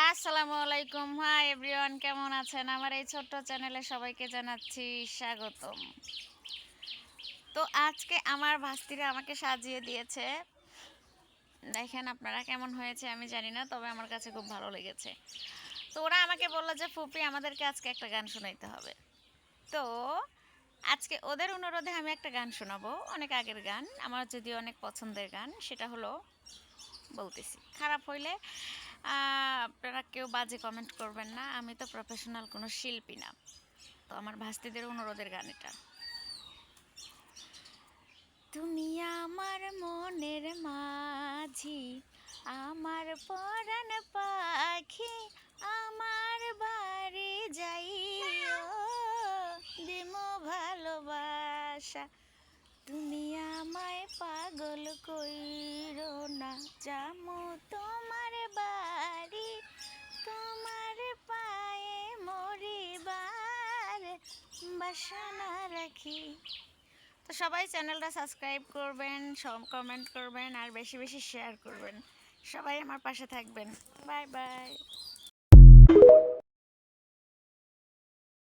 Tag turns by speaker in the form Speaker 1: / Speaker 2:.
Speaker 1: আসসালামু আলাইকুম। Hi everyone, কেমন আছেন? আমার এই ছোট্ট চ্যানেলে সবাইকে জানাচ্ছি স্বাগতম। তো আজকে আমার ভাস্তিরা আমাকে সাজিয়ে দিয়েছে। দেখেন আপনারা কেমন হয়েছে আমি জানি না, তবে আমার কাছে খুব ভালো লেগেছে। তো ওরা আমাকে বলল যে ফুপি আমাদেরকে আজকে একটা গান শোনাইতে হবে। তো আজকে ওদের অনুরোধে আমি একটা গান শোনাবো, অনেক আগের গান, আমার যদিও অনেক পছন্দের গান। সেটা হলো, বলতেছি খারাপ হইলে আপনারা কেউ বাজে কমেন্ট করবেন না, আমি তো প্রফেশনাল কোনো শিল্পী না। তো আমার ভাস্তিদের অনুরোধের গান এটা। তুমি আমার মনের মাঝি, আমার পরাণ পাখি, আমার বাড়ি যাইও, দিমো ভালোবাসা। তুমি আমায় পাগল কইরো না, যামু তোমার বাড়ি, তোমার পায়ে মরিবার বাসনা রাখি। তো সবাই চ্যানেলটা সাবস্ক্রাইব করবেন, সব কমেন্ট করবেন আর বেশি বেশি শেয়ার করবেন। সবাই আমার পাশে থাকবেন। Bye bye.